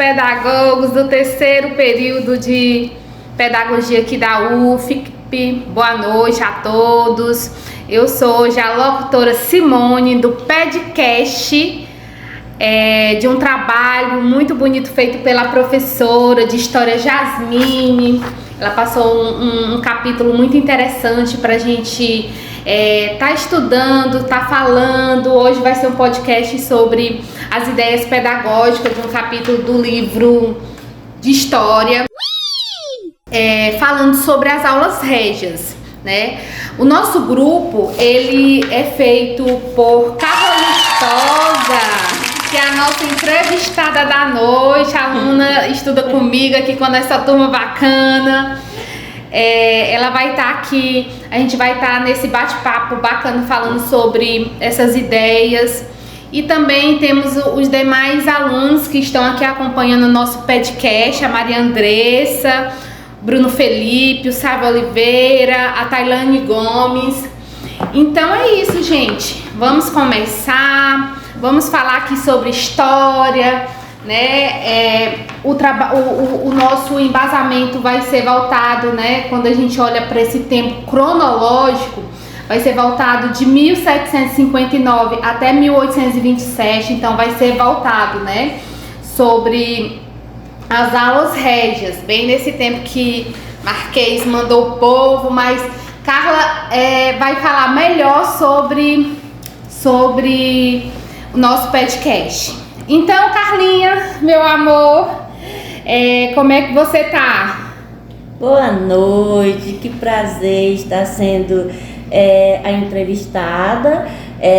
pedagogos do terceiro período de pedagogia aqui da UFSC. Boa noite a todos. Eu sou hoje a locutora Simone do podcast de um trabalho muito bonito feito pela professora de História Jasmine. Ela passou um capítulo muito interessante para a gente tá estudando, tá falando. Hoje vai ser um podcast sobre as ideias pedagógicas de um capítulo do livro de História, falando sobre as aulas régias, né? O nosso grupo, ele é feito por Carla Lustosa, que é a nossa entrevistada da noite. A aluna estuda comigo aqui com essa turma bacana. Ela vai estar aqui, a gente vai estar nesse bate-papo bacana falando sobre essas ideias. E também temos os demais alunos que estão aqui acompanhando o nosso podcast, a Maria Andressa, Bruno Felipe, o Sávio Oliveira, a Tailane Gomes. Então é isso, gente. Vamos começar, vamos falar aqui sobre história, né? O nosso embasamento vai ser voltado, né? Quando a gente olha para esse tempo cronológico, vai ser voltado de 1759 até 1827. Então vai ser voltado, né? Sobre as aulas régias, bem nesse tempo que Marquês mandou o povo, mas Carla vai falar melhor sobre o nosso podcast. Então, Carlinha, meu amor, como é que você tá? Boa noite, que prazer estar sendo a entrevistada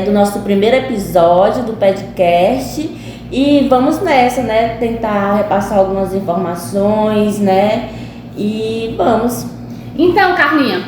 do nosso primeiro episódio do podcast. E vamos nessa, né? Tentar repassar algumas informações, né? E vamos. Então, Carlinha,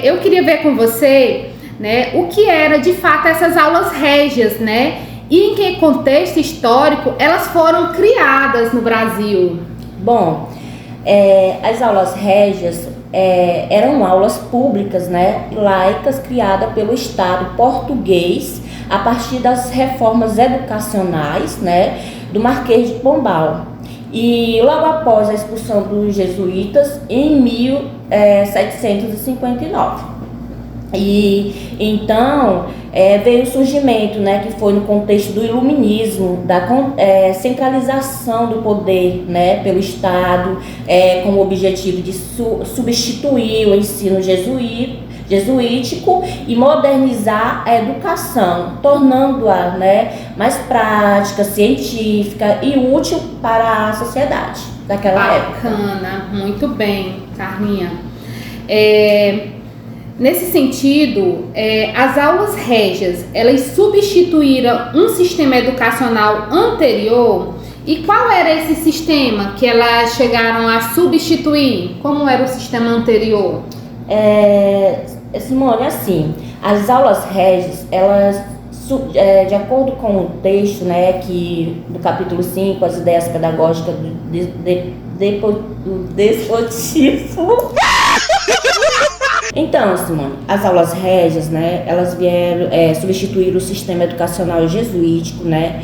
eu queria ver com você, né, o que era de fato essas aulas régias, né? E em que contexto histórico elas foram criadas no Brasil? Bom, as aulas régias eram aulas públicas, né? Laicas, criadas pelo Estado português a partir das reformas educacionais, né, do Marquês de Pombal. E logo após a expulsão dos jesuítas em 1759. E então veio o surgimento, né, que foi no contexto do iluminismo, da centralização do poder, né, pelo Estado, com o objetivo de substituir o ensino jesuítico e modernizar a educação, tornando-a, né, mais prática, científica e útil para a sociedade daquela época. Bacana, muito bem, Carlinha. Nesse sentido, as aulas régias, elas substituíram um sistema educacional anterior. E qual era esse sistema que elas chegaram a substituir? Como era o sistema anterior? Simone, assim, as aulas régias, elas, de acordo com o texto, né, do capítulo 5, as ideias pedagógicas do despotismo. Então, Simone, as aulas régias, né, elas vieram substituir o sistema educacional jesuítico, né,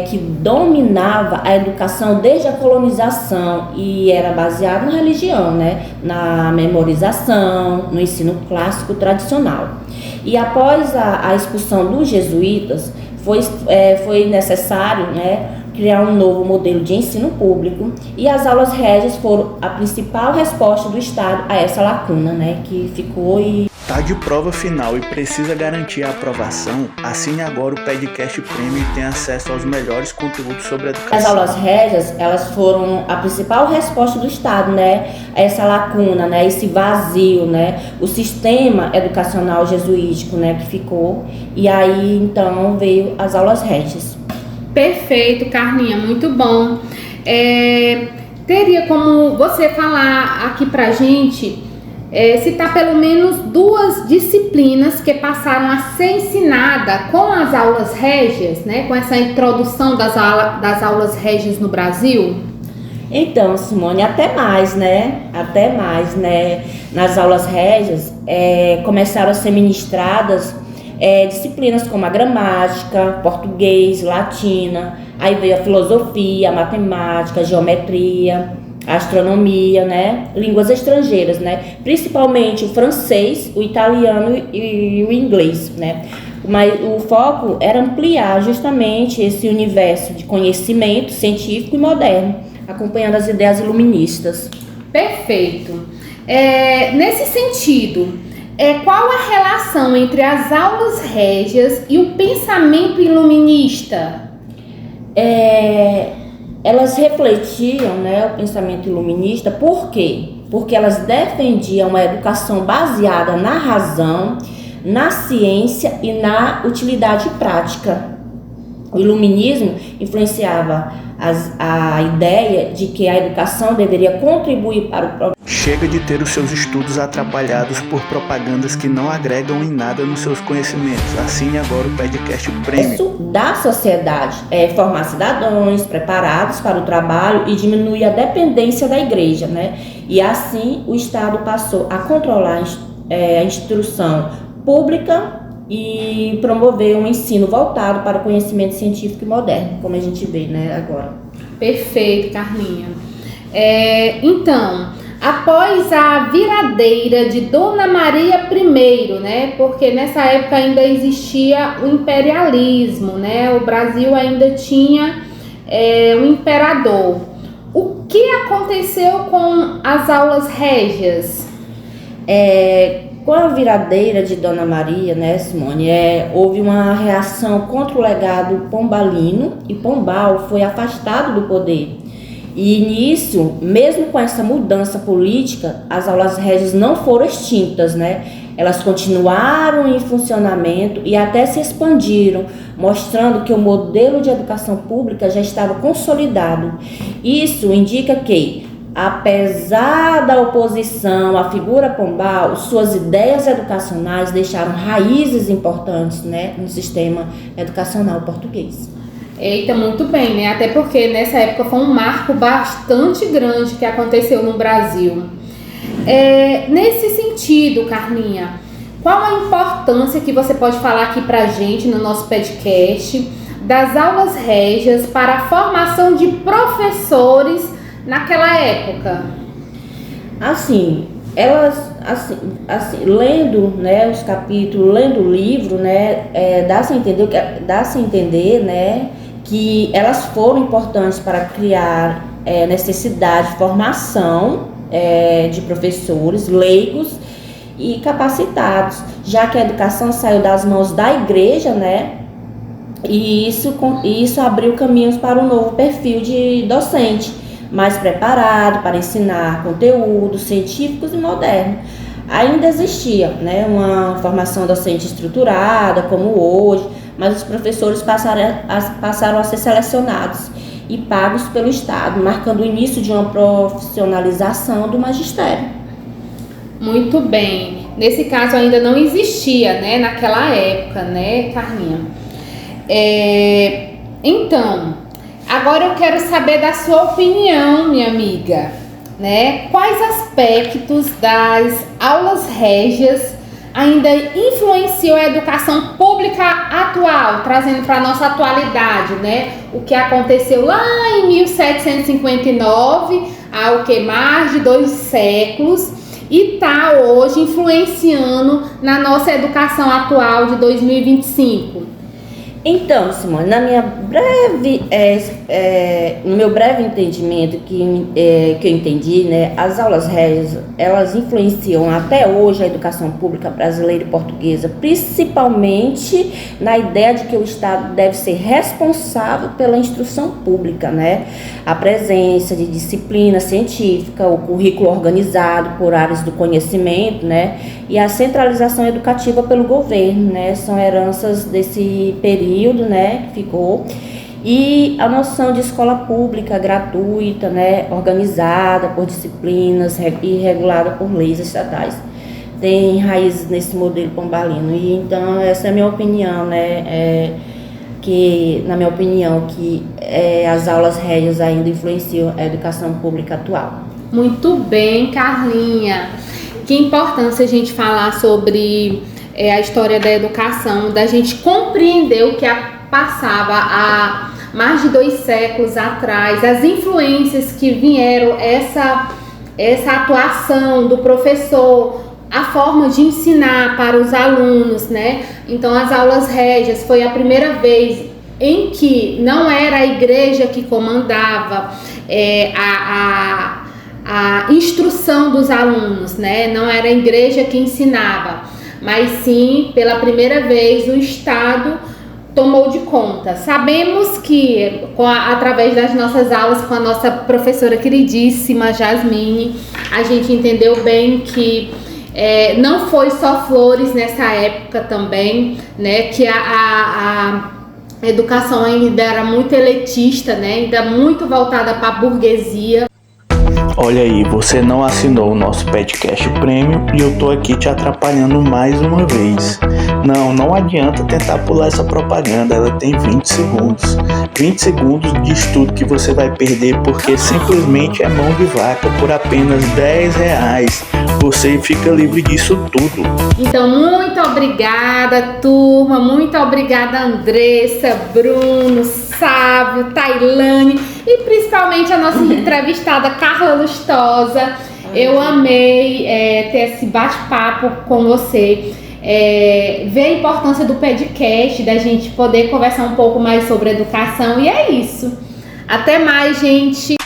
que dominava a educação desde a colonização e era baseado na religião, né, na memorização, no ensino clássico tradicional. E após a expulsão dos jesuítas, foi necessário, né, criar um novo modelo de ensino público, e as aulas régias foram a principal resposta do Estado a essa lacuna, né, que ficou. Tá de prova final e precisa garantir a aprovação? Assine agora o podcast Premium e tenha acesso aos melhores conteúdos sobre educação. As aulas régias, elas foram a principal resposta do Estado, né, a essa lacuna, né, esse vazio, né, o sistema educacional jesuítico, né, que ficou, e aí então veio as aulas régias. Perfeito, Carlinha, muito bom. Teria como você falar aqui pra gente, citar pelo menos 2 disciplinas que passaram a ser ensinadas com as aulas régias, né? Com essa introdução das aulas régias no Brasil? Então, Simone, até mais, né? Nas aulas régias começaram a ser ministradas disciplinas como a gramática, português, latina, aí veio a filosofia, a matemática, a geometria, a astronomia, né? Línguas estrangeiras, né? Principalmente o francês, o italiano e o inglês, né? Mas o foco era ampliar justamente esse universo de conhecimento científico e moderno, acompanhando as ideias iluministas. Perfeito. Nesse sentido, qual a relação entre as aulas régias e o pensamento iluminista? Elas refletiam, né, o pensamento iluminista. Por quê? Porque elas defendiam uma educação baseada na razão, na ciência e na utilidade prática. O iluminismo influenciava a ideia de que a educação deveria contribuir para o progresso. Chega de ter os seus estudos atrapalhados por propagandas que não agregam em nada nos seus conhecimentos. Assine agora o podcast Premium Da sociedade, formar cidadãos preparados para o trabalho e diminuir a dependência da igreja, né? E assim o Estado passou a controlar a instrução pública e promover um ensino voltado para o conhecimento científico e moderno, como a gente vê, né, agora. Perfeito, Carlinha. Então, após a viradeira de Dona Maria I, né, porque nessa época ainda existia o imperialismo, né, o Brasil ainda tinha um imperador. O que aconteceu com as aulas régias? Com a viradeira de Dona Maria, né, Simone, houve uma reação contra o legado pombalino e Pombal foi afastado do poder. E nisso, mesmo com essa mudança política, as aulas régias não foram extintas, né? Elas continuaram em funcionamento e até se expandiram, mostrando que o modelo de educação pública já estava consolidado. Isso indica que, apesar da oposição à figura Pombal, suas ideias educacionais deixaram raízes importantes, né, no sistema educacional português. Eita, muito bem, né? Até porque nessa época foi um marco bastante grande que aconteceu no Brasil. Nesse sentido, Carlinha, qual a importância que você pode falar aqui pra gente no nosso podcast das aulas régias para a formação de professores naquela época? Lendo, né, os capítulos, lendo o livro, né, dá-se a entender, né, que elas foram importantes para criar necessidade de formação de professores leigos e capacitados, já que a educação saiu das mãos da igreja, né, e isso abriu caminhos para um novo perfil de docente, mais preparado para ensinar conteúdos científicos e modernos. Ainda existia, né, uma formação docente estruturada, como hoje, mas os professores passaram a ser selecionados e pagos pelo Estado, marcando o início de uma profissionalização do magistério. Muito bem. Nesse caso ainda não existia, né, naquela época, né, Carlinha? Então, agora eu quero saber da sua opinião, minha amiga, né? Quais aspectos das aulas régias ainda influenciam a educação pública atual, trazendo para a nossa atualidade, né? O que aconteceu lá em 1759, há mais de 2 séculos, e está hoje influenciando na nossa educação atual de 2025. Então, Simone, no meu breve entendimento que eu entendi, né, as aulas régias, elas influenciam até hoje a educação pública brasileira e portuguesa, principalmente na ideia de que o Estado deve ser responsável pela instrução pública, né, a presença de disciplina científica, o currículo organizado por áreas do conhecimento, né, e a centralização educativa pelo governo, né, são heranças desse período, né, que ficou, e a noção de escola pública gratuita, né, organizada por disciplinas e regulada por leis estatais, tem raízes nesse modelo pombalino. E então essa é a minha opinião, né, que as aulas régias ainda influenciam a educação pública atual. Muito bem, Carlinha. Que importância a gente falar sobre a história da educação, da gente compreender o que passava há mais de 2 séculos atrás, as influências que vieram, essa atuação do professor, a forma de ensinar para os alunos, né? Então, as aulas régias foi a primeira vez em que não era a igreja que comandava a instrução dos alunos, né? Não era a igreja que ensinava, mas sim, pela primeira vez, o Estado tomou de conta. Sabemos que, através das nossas aulas com a nossa professora queridíssima, Jasmine, a gente entendeu bem que não foi só flores nessa época também, né? Que a educação ainda era muito elitista, né? Ainda muito voltada para a burguesia. Olha aí, você não assinou o nosso podcast Premium e eu tô aqui te atrapalhando mais uma vez. Não adianta tentar pular essa propaganda, ela tem 20 segundos. 20 segundos de estudo que você vai perder porque simplesmente é mão de vaca por apenas R$10. Você fica livre disso tudo. Então, muito obrigada, turma. Muito obrigada, Andressa, Bruno, Sávio, Tailane e principalmente a nossa entrevistada Carla Lustosa. Eu amei ter esse bate-papo com você. Ver a importância do podcast, da gente poder conversar um pouco mais sobre educação. E é isso. Até mais, gente.